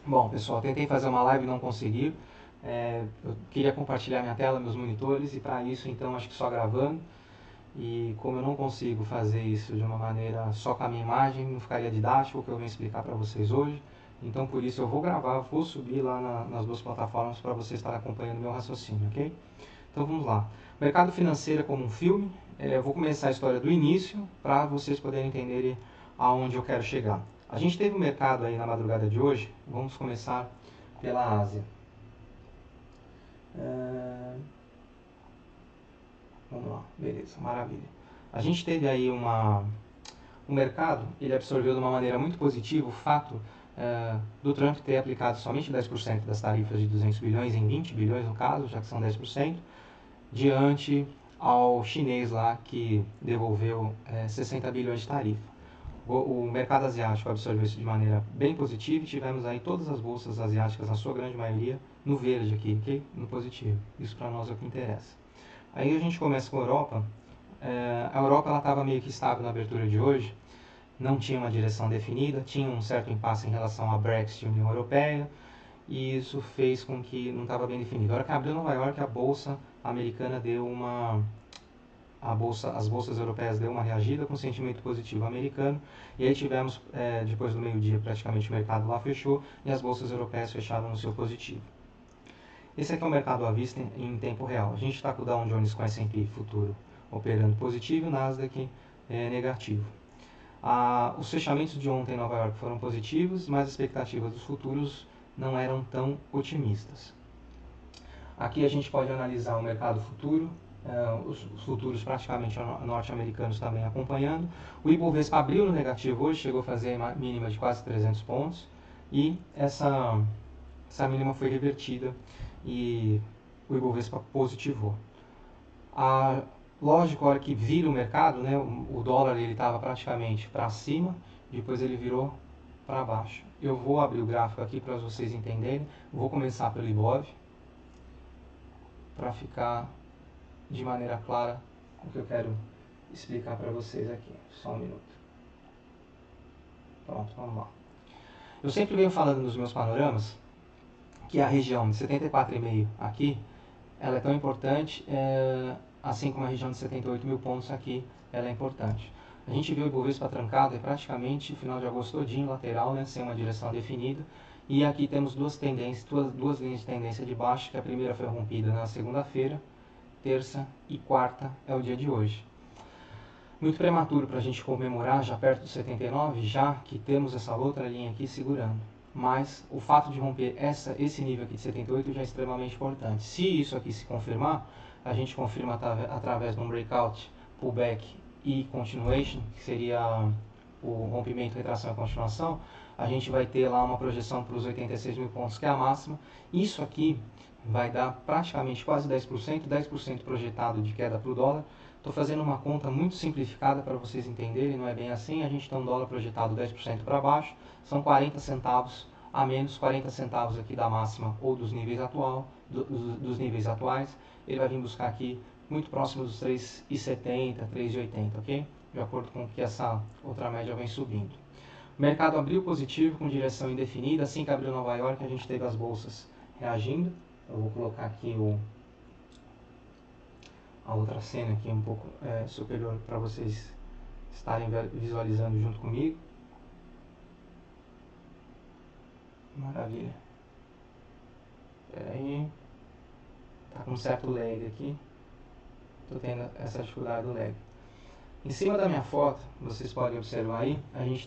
Bom, pessoal, tentei fazer uma live e não consegui. Eu queria compartilhar minha tela, meus monitores, e para isso, então, acho que só gravando. E como eu não consigo fazer isso de uma maneira só com a minha imagem, não ficaria didático o que eu venho explicar para vocês hoje. Então, por isso, eu vou gravar, vou subir lá nas duas plataformas para vocês estarem acompanhando meu raciocínio, ok? Então, vamos lá. Mercado financeiro é como um filme. Eu vou começar a história do início para vocês poderem entenderem aonde eu quero chegar. A gente teve um mercado aí na madrugada de hoje. Vamos começar pela Ásia. Vamos lá, beleza, maravilha. A gente teve aí um mercado, ele absorveu de uma maneira muito positiva o fato do Trump ter aplicado somente 10% das tarifas de 200 bilhões em 20 bilhões no caso, já que são 10%, diante ao chinês lá que devolveu 60 bilhões de tarifa. O mercado asiático absorveu isso de maneira bem positiva e tivemos aí todas as bolsas asiáticas, na sua grande maioria, no verde aqui, ok? No positivo. Isso para nós é o que interessa. Aí a gente começa com a Europa. A Europa estava meio que estável na abertura de hoje, não tinha uma direção definida, tinha um certo impasse em relação a Brexit e União Europeia, e isso fez com que não estava bem definido. A hora que abriu Nova York, a bolsa americana deu as bolsas europeias deu uma reagida com sentimento positivo americano, e aí tivemos, depois do meio-dia, praticamente o mercado lá fechou, e as bolsas europeias fecharam no seu positivo. Esse aqui é o mercado à vista em tempo real. A gente está com o Dow Jones com S&P futuro operando positivo e o Nasdaq negativo. Os fechamentos de ontem em Nova York foram positivos, mas as expectativas dos futuros não eram tão otimistas. Aqui a gente pode analisar o mercado futuro, os futuros praticamente norte-americanos também acompanhando. O Ibovespa abriu no negativo hoje, chegou a fazer a mínima de quase 300 pontos e essa mínima foi revertida e o Ibovespa positivou. Lógico, a hora que vira o mercado, né, o dólar ele estava praticamente para cima, depois ele virou para baixo. Eu vou abrir o gráfico aqui para vocês entenderem. Vou começar pelo Ibov, para ficar de maneira clara o que eu quero explicar para vocês aqui. Só um minuto. Pronto, vamos lá. Eu sempre venho falando nos meus panoramas que a região de 74,5 aqui, ela é tão importante, assim como a região de 78 mil pontos aqui, ela é importante. A gente viu o Ibovespa trancado praticamente final de agosto todinho, lateral, né, sem uma direção definida. E aqui temos duas linhas de tendência de baixo, que a primeira foi rompida na segunda-feira, terça e quarta é o dia de hoje. Muito prematuro para a gente comemorar, já perto dos 79, já que temos essa outra linha aqui segurando. Mas o fato de romper esse nível aqui de 78 já é extremamente importante. Se isso aqui se confirmar, a gente confirma através de um breakout, pullback e continuation, que seria o rompimento, retração e continuação, a gente vai ter lá uma projeção para os 86 mil pontos, que é a máxima. Isso aqui vai dar praticamente quase 10% projetado de queda para o dólar. Estou fazendo uma conta muito simplificada para vocês entenderem, não é bem assim. A gente tem um dólar projetado 10% para baixo, são 40 centavos a menos, 40 centavos aqui da máxima ou dos níveis atuais. Ele vai vir buscar aqui muito próximo dos 3,70, 3,80, ok? De acordo com que essa outra média vem subindo. O mercado abriu positivo com direção indefinida. Assim que abriu Nova York, a gente teve as bolsas reagindo. Eu vou colocar aqui a outra cena aqui um pouco superior para vocês estarem visualizando junto comigo. Maravilha. Espera aí. Tá com um certo lag aqui. Estou tendo essa dificuldade do lag. Em cima da minha foto, vocês podem observar aí, a gente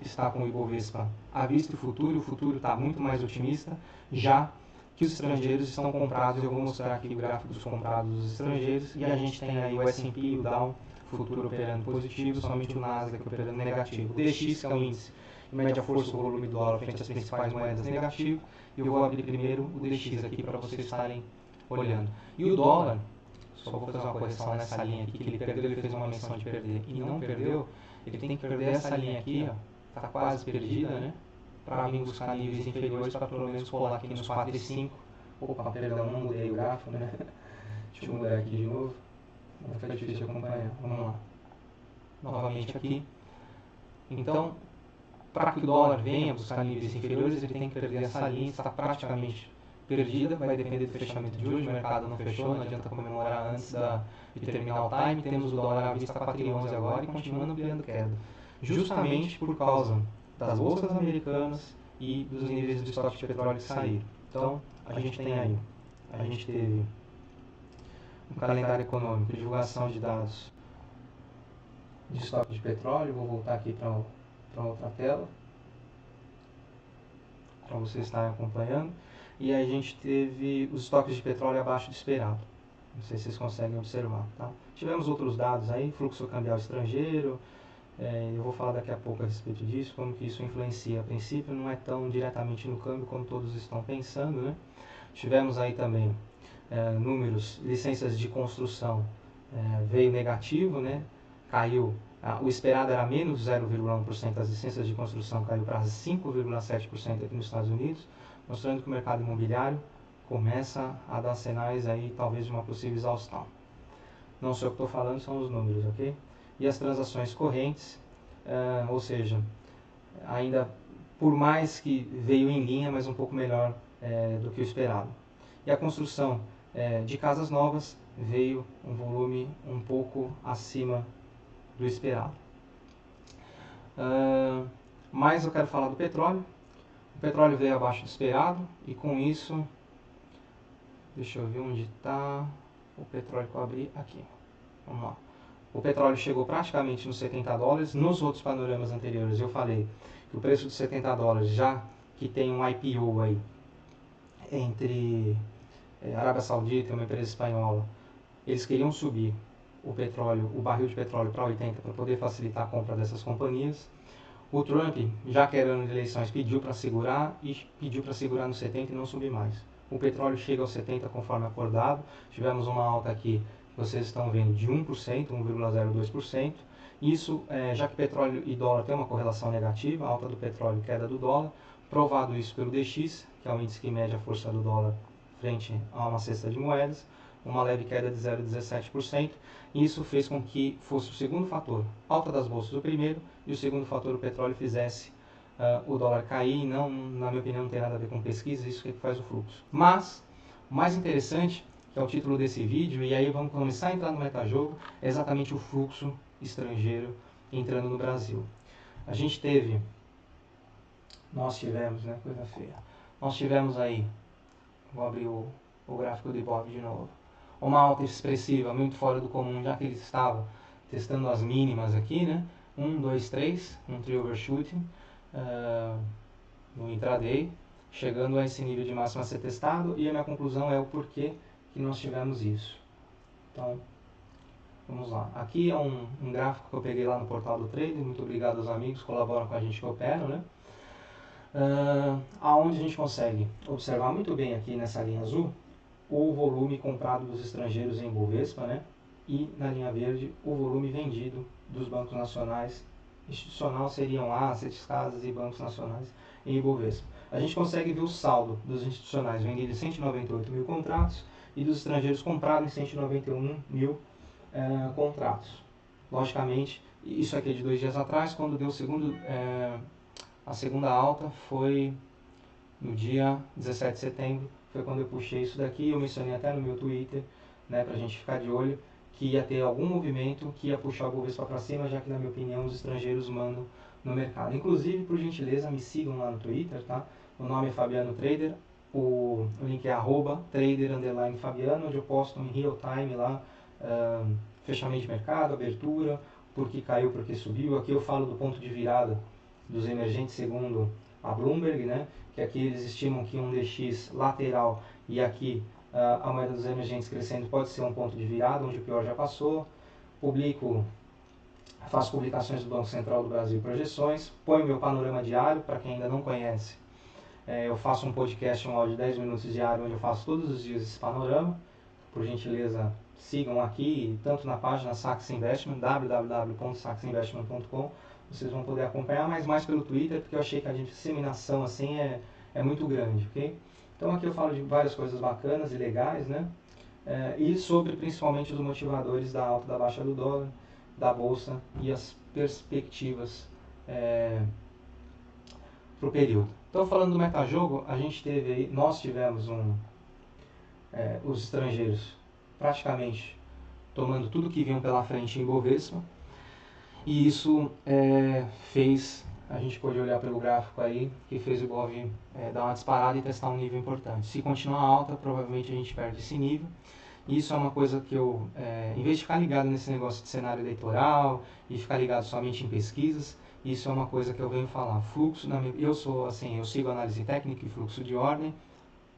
está com o Ibovespa à vista e o futuro está muito mais otimista, já que os estrangeiros estão comprados. Eu vou mostrar aqui o gráfico dos comprados dos estrangeiros, e a gente tem aí o S&P e o Dow futuro operando positivo, somente o Nasdaq operando negativo. O DX, que é o índice de média força do volume do dólar frente às principais moedas, negativo, e eu vou abrir primeiro o DX aqui para vocês estarem olhando. E o dólar, só vou fazer uma correção nessa linha aqui, que ele perdeu, ele fez uma menção de perder e não perdeu. Ele tem que perder essa linha aqui, ó, tá quase perdida, né? Para vir buscar níveis inferiores, para pelo menos colar aqui nos 4,5. Opa, perdão, não mudei o gráfico, né? Deixa eu mudar aqui de novo, vai ficar difícil de acompanhar. Vamos lá. Novamente aqui. Então, para que o dólar venha buscar níveis inferiores, ele tem que perder essa linha, está praticamente perdida, vai depender do fechamento de hoje, o mercado não fechou, não adianta comemorar antes de terminar o time, temos o dólar à vista 4,11 agora e continuando ampliando queda, justamente por causa das bolsas americanas e dos níveis do estoque de petróleo que saíram. Então, a gente teve um calendário econômico, divulgação de dados de estoque de petróleo. Vou voltar aqui para outra tela, para vocês estarem acompanhando. E a gente teve os estoques de petróleo abaixo do esperado. Não sei se vocês conseguem observar. Tá? Tivemos outros dados aí, fluxo cambial estrangeiro. Eu vou falar daqui a pouco a respeito disso, como que isso influencia. A princípio não é tão diretamente no câmbio como todos estão pensando, né? Tivemos aí também números, licenças de construção veio negativo, né? Caiu, o esperado era menos 0,1% das licenças de construção, caiu para 5,7% aqui nos Estados Unidos, mostrando que o mercado imobiliário começa a dar sinais aí, talvez, de uma possível exaustão. Não sei o que estou falando, são os números, ok? E as transações correntes, ou seja, ainda por mais que veio em linha, mas um pouco melhor do que o esperado. E a construção de casas novas veio um volume um pouco acima do esperado. Mas eu quero falar do petróleo. O petróleo veio abaixo do esperado e com isso, deixa eu ver onde está o petróleo que eu abri aqui. Vamos lá. O petróleo chegou praticamente nos 70 dólares. Nos outros panoramas anteriores eu falei que o preço de 70 dólares, já que tem um IPO aí entre Arábia Saudita e uma empresa espanhola, eles queriam subir o barril de petróleo para 80 para poder facilitar a compra dessas companhias. O Trump, já que era ano de eleições, pediu para segurar nos 70 e não subir mais. O petróleo chega aos 70 conforme acordado. Tivemos uma alta aqui, vocês estão vendo, de 1%, 1,02%. Isso, já que petróleo e dólar tem uma correlação negativa, alta do petróleo e queda do dólar, provado isso pelo DX, que é o índice que mede a força do dólar frente a uma cesta de moedas, uma leve queda de 0,17%. Isso fez com que fosse o segundo fator, alta das bolsas o primeiro, e o segundo fator, o petróleo, fizesse o dólar cair. E não, na minha opinião, não tem nada a ver com pesquisa, isso que faz o fluxo. Mas, o mais interessante, que é o título desse vídeo, e aí vamos começar a entrar no metajogo, é exatamente o fluxo estrangeiro entrando no Brasil. Nós tivemos, né, coisa feia, nós tivemos aí, vou abrir o gráfico do Ibov de novo, uma alta expressiva, muito fora do comum, já que ele estava testando as mínimas aqui, né, 1, 2, 3, um trio overshooting no intraday, chegando a esse nível de máximo a ser testado, e a minha conclusão é o porquê que nós tivemos isso. Então, vamos lá. Aqui é um gráfico que eu peguei lá no portal do Trader. Muito obrigado aos amigos que colaboram com a gente que operam, né? Aonde a gente consegue observar muito bem aqui nessa linha azul o volume comprado dos estrangeiros em Ibovespa, né? E na linha verde o volume vendido dos bancos nacionais. Institucional seriam assets, casas e bancos nacionais em Ibovespa. A gente consegue ver o saldo dos institucionais vendidos em 198 mil contratos e dos estrangeiros comprados em 191 mil contratos. Logicamente, isso aqui é de 2 dias atrás, quando deu a segunda alta foi no dia 17 de setembro, foi quando eu puxei isso daqui. Eu mencionei até no meu Twitter, né, para a gente ficar de olho, que ia ter algum movimento que ia puxar o Bovespa para cima, já que, na minha opinião, os estrangeiros mandam no mercado. Inclusive, por gentileza, me sigam lá no Twitter, tá? O nome é Fabiano Trader, o link é @trader_Fabiano, onde eu posto em real time lá, fechamento de mercado, abertura, por que caiu, por que subiu. Aqui eu falo do ponto de virada dos emergentes segundo a Bloomberg, né? Que aqui eles estimam que um DX lateral e aqui a moeda dos emergentes crescendo pode ser um ponto de virada, onde o pior já passou. Faço publicações do Banco Central do Brasil, projeções, ponho meu panorama diário, para quem ainda não conhece. Eu faço um podcast, um áudio de 10 minutos diário, onde eu faço todos os dias esse panorama. Por gentileza, sigam aqui, tanto na página Saxo Investment, www.saxoinvestment.com, vocês vão poder acompanhar, mas mais pelo Twitter, porque eu achei que a disseminação assim é muito grande, ok? Então aqui eu falo de várias coisas bacanas e legais, né? E sobre principalmente os motivadores da alta, da baixa do dólar, da bolsa e as perspectivas para o período. Então, falando do metajogo, a gente teve aí, nós tivemos os estrangeiros praticamente tomando tudo que vinham pela frente em Ibovespa, e isso fez, a gente pode olhar pelo gráfico aí, que fez o Ibov dar uma disparada e testar um nível importante. Se continuar alta, provavelmente a gente perde esse nível. E isso é uma coisa que eu, em vez de ficar ligado nesse negócio de cenário eleitoral e ficar ligado somente em pesquisas, isso é uma coisa que eu venho falar. Fluxo, eu sou assim, eu sigo análise técnica e fluxo de ordem,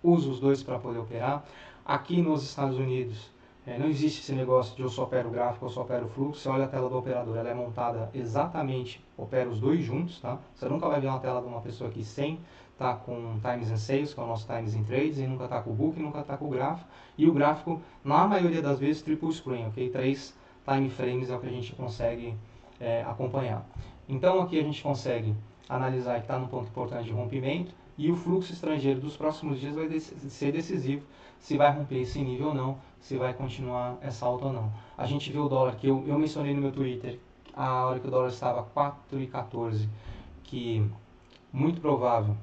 uso os dois para poder operar. Aqui nos Estados Unidos, não existe esse negócio de eu só opero o gráfico, eu só opero o fluxo. Você olha a tela do operador, ela é montada exatamente, opera os dois juntos, tá? Você nunca vai ver uma tela de uma pessoa aqui sem tá com Times and Sales, que é o nosso Times and Trades, e nunca tá com o book, nunca tá com o gráfico. E o gráfico, na maioria das vezes, triple screen, ok? 3 time frames é o que a gente consegue acompanhar. Então aqui a gente consegue analisar que está num ponto importante de rompimento, e o fluxo estrangeiro dos próximos dias vai ser decisivo se vai romper esse nível ou não, se vai continuar essa alta ou não. A gente vê o dólar, que eu mencionei no meu Twitter, a hora que o dólar estava 4,14, que muito provável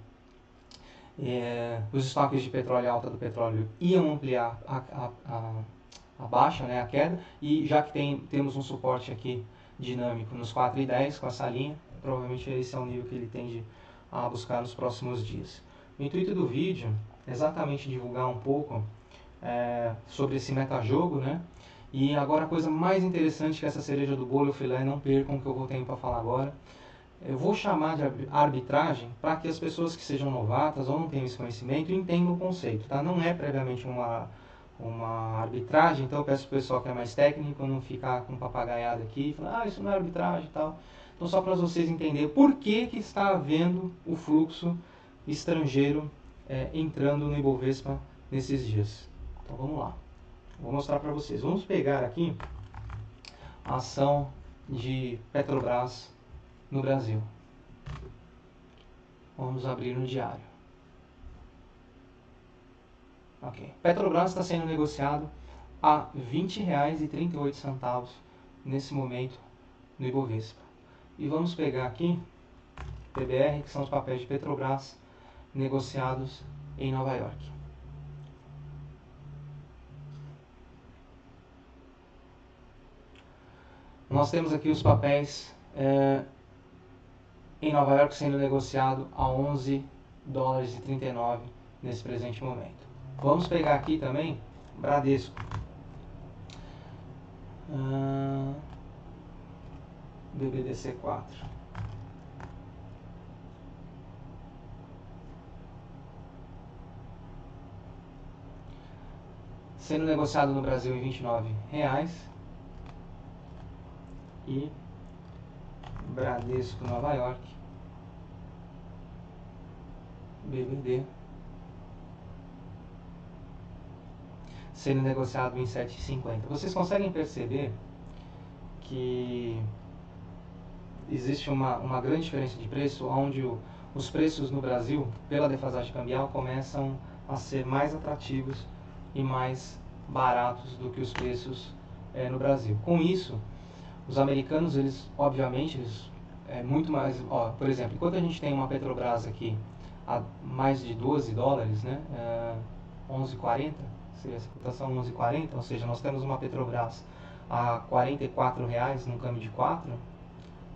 os estoques de petróleo e alta do petróleo iam ampliar a baixa, né, a queda, e já que temos um suporte aqui dinâmico nos 4,10 com essa linha, provavelmente esse é o nível que ele tende a buscar nos próximos dias. O intuito do vídeo é exatamente divulgar um pouco sobre esse metajogo, né? E agora a coisa mais interessante que essa cereja do bolo, eu fui lá e não percam, que eu vou ter para falar agora. Eu vou chamar de arbitragem para que as pessoas que sejam novatas ou não tenham esse conhecimento entendam o conceito, tá? Não é previamente uma arbitragem, então eu peço para o pessoal que é mais técnico não ficar com papagaiada aqui e falar, isso não é arbitragem e tal. Então só para vocês entenderem por que está havendo o fluxo estrangeiro entrando no Ibovespa nesses dias. Então vamos lá, vou mostrar para vocês. Vamos pegar aqui a ação de Petrobras no Brasil. Vamos abrir no diário. Ok. Petrobras está sendo negociado a R$ 20,38 nesse momento no Ibovespa. E vamos pegar aqui PBR, que são os papéis de Petrobras negociados em Nova York. Nós temos aqui os papéis em Nova York sendo negociado a 11 dólares e 39 nesse presente momento. Vamos pegar aqui também Bradesco. BBDC4. Sendo negociado no Brasil em R$ 29,00. E Bradesco Nova York, BBD, sendo negociado em 7,50. Vocês conseguem perceber que existe uma grande diferença de preço, onde os preços no Brasil, pela defasagem cambial, começam a ser mais atrativos e mais baratos do que os preços no Brasil. Com isso, os americanos, obviamente, muito mais, por exemplo, enquanto a gente tem uma Petrobras aqui a mais de 12 dólares, né, 11,40, seria essa cotação 11,40, ou seja, nós temos uma Petrobras a R$ 44,00 num câmbio de 4,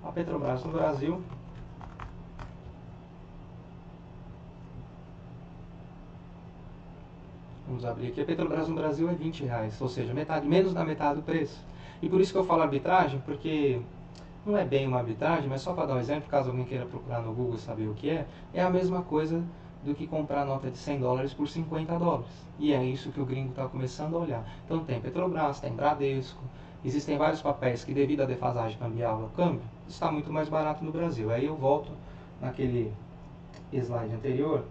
a Petrobras no Brasil vamos abrir aqui, a Petrobras no Brasil é R$ 20,00, ou seja, menos da metade do preço. E por isso que eu falo arbitragem, porque não é bem uma arbitragem, mas só para dar um exemplo, caso alguém queira procurar no Google e saber o que é a mesma coisa do que comprar nota de 100 dólares por 50 dólares. E é isso que o gringo está começando a olhar. Então tem Petrobras, tem Bradesco, existem vários papéis que devido à defasagem cambial, o câmbio, está muito mais barato no Brasil. Aí eu volto naquele slide anterior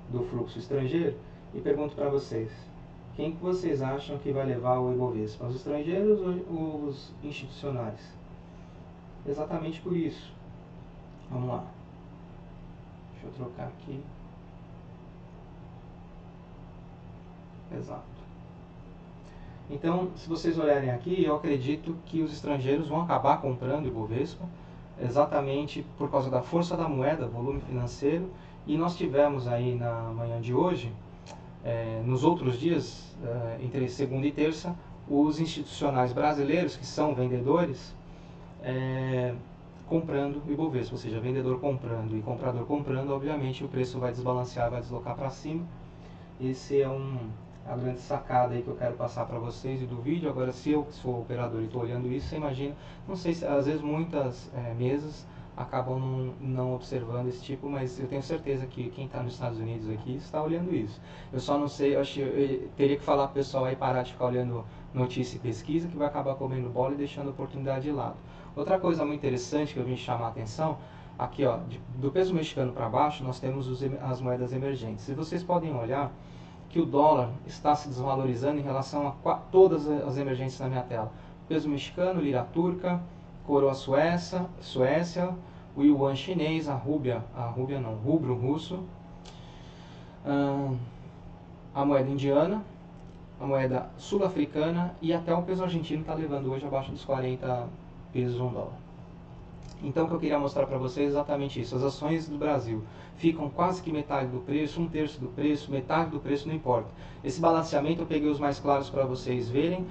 do fluxo estrangeiro e pergunto para vocês, quem que vocês acham que vai levar o Ibovespa? Os estrangeiros ou os institucionais? Exatamente por isso. Vamos lá. Deixa eu trocar aqui. Exato. Então, se vocês olharem aqui, eu acredito que os estrangeiros vão acabar comprando o Ibovespa. exatamente por causa da força da moeda, volume financeiro, e nós tivemos aí na manhã de hoje, nos outros dias, entre segunda e terça, os institucionais brasileiros, que são vendedores, comprando o Ibovespa, ou seja, vendedor comprando e comprador comprando, obviamente o preço vai desbalancear, vai deslocar para cima. Esse é a grande sacada aí que eu quero passar para vocês e do vídeo. Agora, se eu sou operador e estou olhando isso, você imagina, não sei se às vezes muitas mesas acabam não observando esse tipo, mas eu tenho certeza que quem está nos Estados Unidos aqui está olhando isso. Eu só não sei, eu acho que eu teria que falar para o pessoal aí parar de ficar olhando notícia e pesquisa, que vai acabar comendo bola e deixando a oportunidade de lado. Outra coisa muito interessante que eu vim chamar a atenção, aqui ó, do peso mexicano para baixo, nós temos as moedas emergentes. E vocês podem olhar que o dólar está se desvalorizando em relação a todas as emergentes na minha tela. Peso mexicano, lira turca, coroa Suécia, o yuan chinês, rubro russo, a moeda indiana, a moeda sul-africana e até o peso argentino está levando hoje abaixo dos 40 pesos um dólar. Então, o que eu queria mostrar para vocês é exatamente isso. As ações do Brasil ficam quase que metade do preço, 1/3 do preço, metade do preço, não importa. Esse balanceamento eu peguei os mais claros para vocês verem,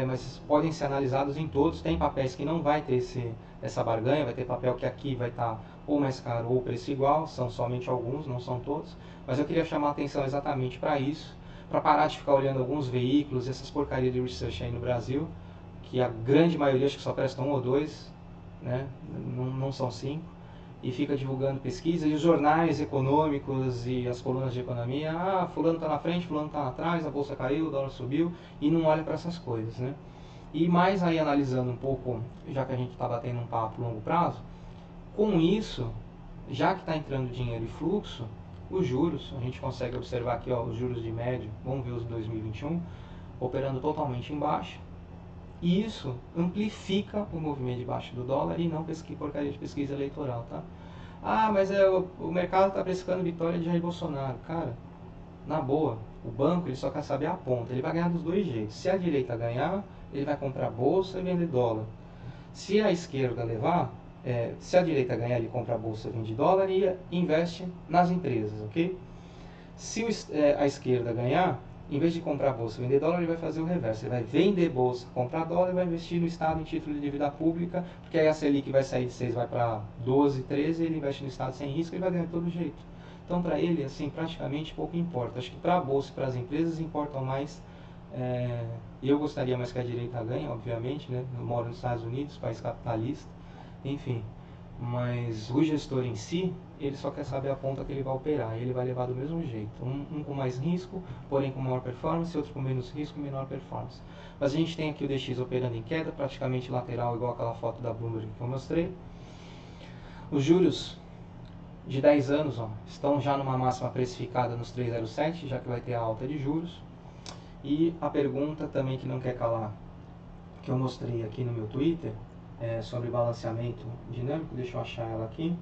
mas podem ser analisados em todos. Tem papéis que não vai ter essa barganha, vai ter papel que aqui vai estar ou mais caro ou preço igual, são somente alguns, não são todos. Mas eu queria chamar a atenção exatamente para isso, para parar de ficar olhando alguns veículos, essas porcarias de research aí no Brasil, que a grande maioria acho que só presta 1 ou 2, né? Não são 5, e fica divulgando pesquisa, e os jornais econômicos e as colunas de economia, fulano está na frente, fulano está atrás, a bolsa caiu, o dólar subiu, e não olha para essas coisas, né? E mais aí analisando um pouco, já que a gente está batendo um papo longo prazo, com isso, já que está entrando dinheiro e fluxo, os juros, a gente consegue observar aqui ó, os juros de médio, vamos ver os de 2021, operando totalmente em baixa. E isso amplifica o movimento de baixa do dólar e não porcaria de pesquisa eleitoral, tá? Ah, mas o mercado está precificando vitória de Jair Bolsonaro. Cara, na boa, o banco ele só quer saber a ponta. Ele vai ganhar dos dois jeitos. Se a direita ganhar, ele vai comprar bolsa e vender dólar. Se a esquerda levar, se a direita ganhar, ele compra bolsa, vende dólar e investe nas empresas, ok? Se a esquerda ganhar, em vez de comprar bolsa e vender dólar, ele vai fazer o reverso. Ele vai vender bolsa, comprar dólar e vai investir no Estado em título de dívida pública, porque aí a Selic vai sair de 6, vai para 12, 13, ele investe no Estado sem risco e vai ganhar de todo jeito. Então, para ele, assim, praticamente pouco importa. Acho que para a bolsa e para as empresas importam mais. Eu gostaria mais que a direita ganhe, obviamente, né? Eu moro nos Estados Unidos, país capitalista, enfim. Mas o gestor em si, ele só quer saber a ponta que ele vai operar, e ele vai levar do mesmo jeito. Um com mais risco, porém com maior performance, e outro com menos risco e menor performance. Mas a gente tem aqui o DX operando em queda, praticamente lateral, igual aquela foto da Bloomberg que eu mostrei. Os juros de 10 anos estão já numa máxima precificada nos 3,07, já que vai ter a alta de juros. E a pergunta também que não quer calar, que eu mostrei aqui no meu Twitter, sobre balanceamento dinâmico, deixa eu achar ela aqui.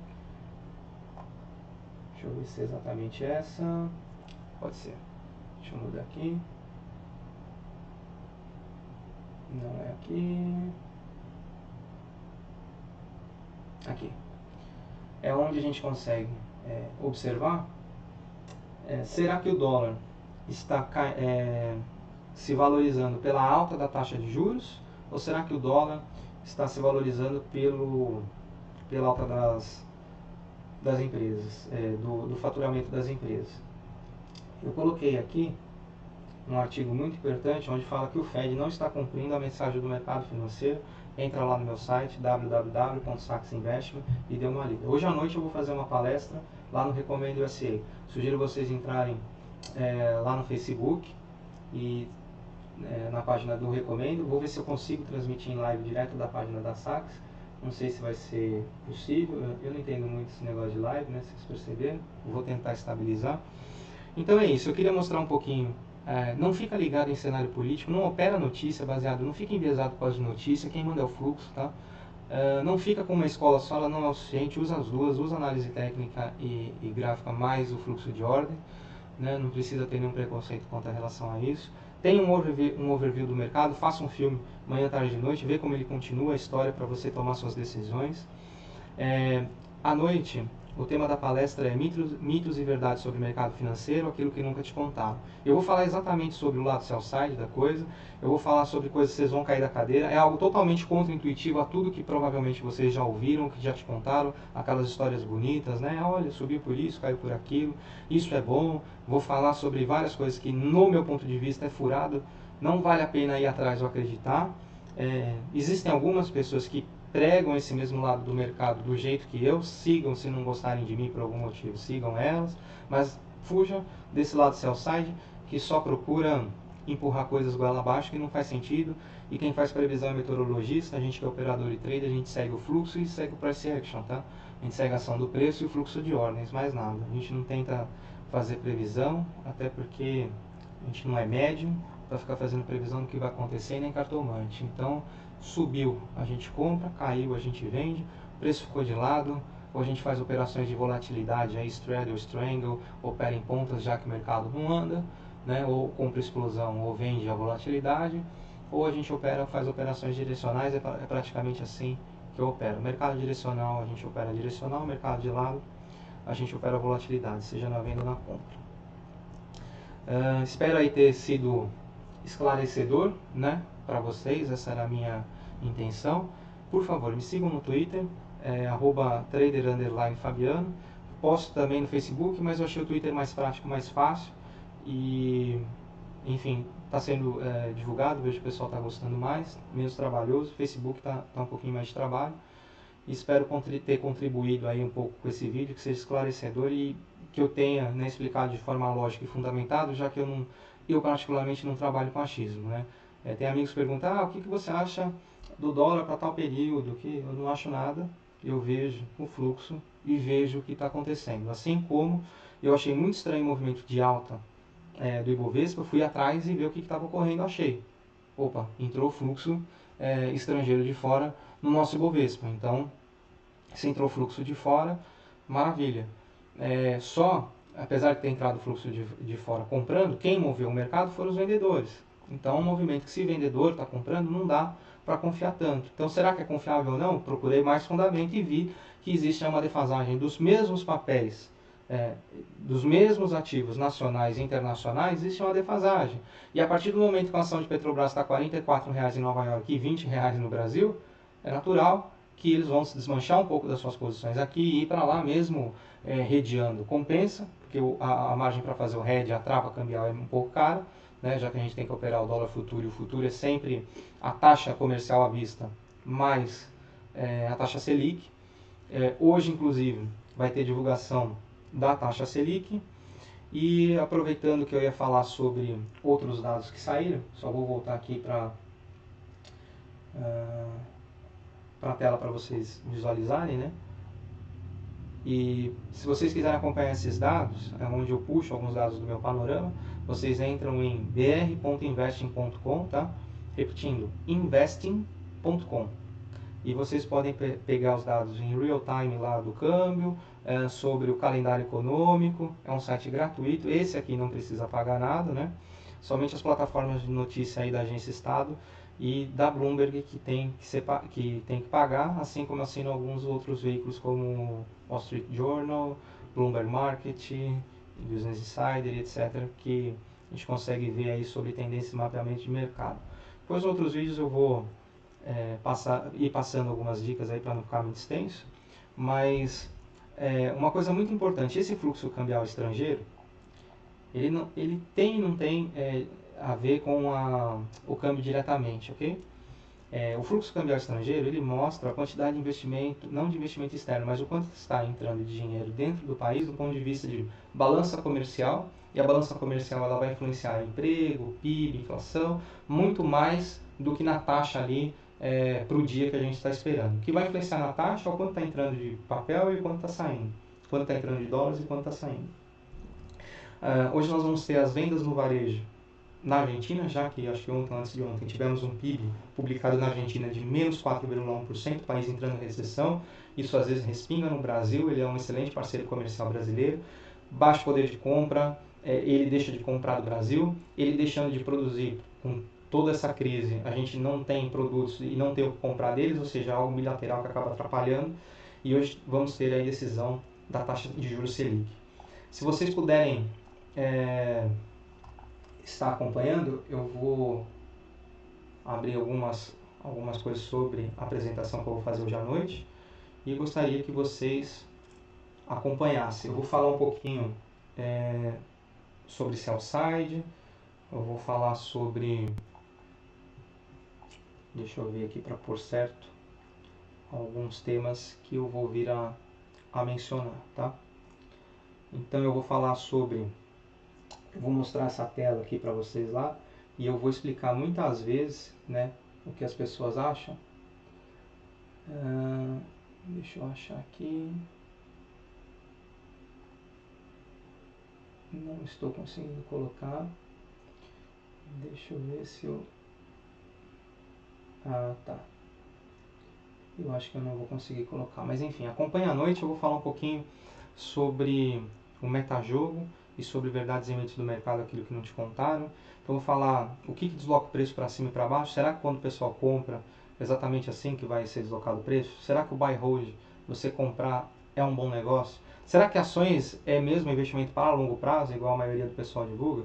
Deixa eu ver se é exatamente essa. Pode ser. Deixa eu mudar aqui. Não é aqui. Aqui. É onde a gente consegue observar. Será que o dólar está se valorizando pela alta da taxa de juros? Ou será que o dólar está se valorizando pela alta das empresas, do faturamento das empresas? Eu coloquei aqui um artigo muito importante onde fala que o Fed não está cumprindo a mensagem do mercado financeiro. Entra lá no meu site www.saxinvestment e dê uma lida. Hoje à noite eu vou fazer uma palestra lá no Recomendo USA. Sugiro vocês entrarem lá no Facebook e na página do Recomendo. Vou ver se eu consigo transmitir em live direto da página da Sax. Não sei se vai ser possível. Eu não entendo muito esse negócio de live, né? Vocês perceberam? Vou tentar estabilizar. Então é isso. Eu queria mostrar um pouquinho. Não fica ligado em cenário político. Não opera notícia baseado. Não fica enviesado por causa de notícia. Quem manda é o fluxo, tá? Não fica com uma escola só. Ela não é o suficiente. Usa as duas. Usa análise técnica e gráfica mais o fluxo de ordem. Né? Não precisa ter nenhum preconceito quanto a relação a isso. Tem um overview do mercado, faça um filme manhã, tarde e noite, vê como ele continua a história para você tomar suas decisões. À noite, o tema da palestra é mitos e verdades sobre o mercado financeiro, aquilo que nunca te contaram. Eu vou falar exatamente sobre o lado sell-side da coisa, eu vou falar sobre coisas que vocês vão cair da cadeira, é algo totalmente contra-intuitivo a tudo que provavelmente vocês já ouviram, que já te contaram, aquelas histórias bonitas, né? Olha, subiu por isso, caiu por aquilo, isso é bom. Vou falar sobre várias coisas que, no meu ponto de vista, é furado, não vale a pena ir atrás ou acreditar. Existem algumas pessoas que pregam esse mesmo lado do mercado do jeito que eu, sigam se não gostarem de mim por algum motivo, sigam elas, mas fujam desse lado sell-side que só procura empurrar coisas goela abaixo que não faz sentido, e quem faz previsão é meteorologista, a gente que é operador e trader, a gente segue o fluxo e segue o price action, tá? A gente segue a ação do preço e o fluxo de ordens, mais nada. A gente não tenta fazer previsão, até porque a gente não é médium para ficar fazendo previsão do que vai acontecer, nem cartomante. Então, subiu, a gente compra, caiu, a gente vende, o preço ficou de lado, ou a gente faz operações de volatilidade, aí straddle, strangle, opera em pontas já que o mercado não anda, né? Ou compra explosão, ou vende a volatilidade, ou a gente faz operações direcionais, é praticamente assim que eu opero. Mercado direcional, a gente opera direcional, mercado de lado, a gente opera volatilidade, seja na venda ou na compra. Espero aí ter sido esclarecedor, né, para vocês, essa era a minha intenção. Por favor, me sigam no Twitter, @trader_fabiano. Posto também no Facebook, mas eu achei o Twitter mais prático, mais fácil. E, enfim, está sendo divulgado, vejo que o pessoal está gostando mais, menos trabalhoso. O Facebook está um pouquinho mais de trabalho. E espero ter contribuído aí um pouco com esse vídeo, que seja esclarecedor e que eu tenha, né, explicado de forma lógica e fundamentada, já que eu particularmente não trabalho com achismo, né? Tem amigos que perguntam, o que você acha do dólar para tal período? Que eu não acho nada, eu vejo o fluxo e vejo o que está acontecendo. Assim como eu achei muito estranho o movimento de alta do Ibovespa, fui atrás e ver o que estava ocorrendo, achei. Opa, entrou fluxo estrangeiro de fora no nosso Ibovespa. Então, se entrou fluxo de fora, maravilha. Apesar de ter entrado fluxo de fora comprando, quem moveu o mercado foram os vendedores. Então, é um movimento que, se vendedor está comprando, não dá para confiar tanto. Então, será que é confiável ou não? Procurei mais fundamento e vi que existe uma defasagem dos mesmos papéis, dos mesmos ativos nacionais e internacionais, existe uma defasagem. E a partir do momento que a ação de Petrobras está R$ 44,00 em Nova York e R$ 20,00 no Brasil, é natural que eles vão se desmanchar um pouco das suas posições aqui e ir para lá mesmo hedgeando. Compensa, porque a margem para fazer o hedge, a trava cambial é um pouco cara, né, já que a gente tem que operar o dólar futuro, e o futuro é sempre a taxa comercial à vista mais a taxa Selic. Hoje, inclusive, vai ter divulgação da taxa Selic. E aproveitando que eu ia falar sobre outros dados que saíram, só vou voltar aqui para a tela para vocês visualizarem, né? E se vocês quiserem acompanhar esses dados, é onde eu puxo alguns dados do meu panorama, vocês entram em br.investing.com, tá? Repetindo, investing.com. E vocês podem pegar os dados em real time lá do câmbio, sobre o calendário econômico, é um site gratuito, esse aqui não precisa pagar nada, né? Somente as plataformas de notícia aí da Agência Estado e da Bloomberg que tem que pagar, assim como assino alguns outros veículos como Wall Street Journal, Bloomberg Market, Business Insider, etc., que a gente consegue ver aí sobre tendência e mapeamento de mercado. Depois, em outros vídeos, eu vou ir passando algumas dicas aí para não ficar muito extenso, mas uma coisa muito importante, esse fluxo cambial estrangeiro, ele tem e não tem a ver com o câmbio diretamente, ok? O fluxo cambial estrangeiro, ele mostra a quantidade de investimento, não de investimento externo, mas o quanto está entrando de dinheiro dentro do país do ponto de vista de balança comercial, e a balança comercial ela vai influenciar emprego, PIB, inflação, muito mais do que na taxa ali para o dia que a gente está esperando. O que vai influenciar na taxa é o quanto está entrando de papel e quanto está saindo, quanto está entrando de dólares e quanto está saindo. Hoje nós vamos ter as vendas no varejo na Argentina, já que acho que antes de ontem tivemos um PIB publicado na Argentina de menos 4,1%, o país entrando em recessão. Isso às vezes respinga no Brasil, ele é um excelente parceiro comercial brasileiro. Baixo poder de compra, ele deixa de comprar do Brasil, ele deixando de produzir com toda essa crise, a gente não tem produtos e não tem o que comprar deles, ou seja, algo bilateral que acaba atrapalhando. e hoje vamos ter a decisão da taxa de juros Selic. Se vocês puderem estar acompanhando, eu vou abrir algumas coisas sobre a apresentação que eu vou fazer hoje à noite e gostaria que vocês acompanhassem. Eu vou falar um pouquinho sobre sell side, eu vou falar sobre, deixa eu ver aqui para pôr certo, alguns temas que eu vou vir a mencionar, tá? Então eu vou falar sobre, eu vou mostrar essa tela aqui para vocês lá e eu vou explicar muitas vezes, né, o que as pessoas acham. Deixa eu achar aqui. Não estou conseguindo colocar. Deixa eu ver se eu... tá. Eu acho que eu não vou conseguir colocar. Mas enfim, acompanha à noite. Eu vou falar um pouquinho sobre o metajogo e sobre verdades e mitos do mercado, aquilo que não te contaram. Então eu vou falar o que desloca o preço para cima e para baixo. Será que quando o pessoal compra, exatamente assim que vai ser deslocado o preço? Será que o buy hold, você comprar, é um bom negócio? Será que ações é mesmo investimento para longo prazo, igual a maioria do pessoal divulga?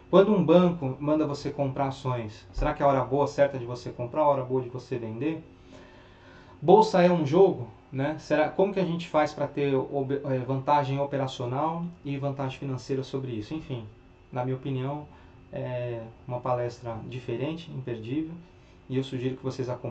Quando um banco manda você comprar ações, será que é a hora boa, certa de você comprar, a hora boa de você vender? Bolsa é um jogo, né? Como que a gente faz para ter vantagem operacional e vantagem financeira sobre isso? Enfim, na minha opinião, é uma palestra diferente, imperdível, e eu sugiro que vocês acompanhem.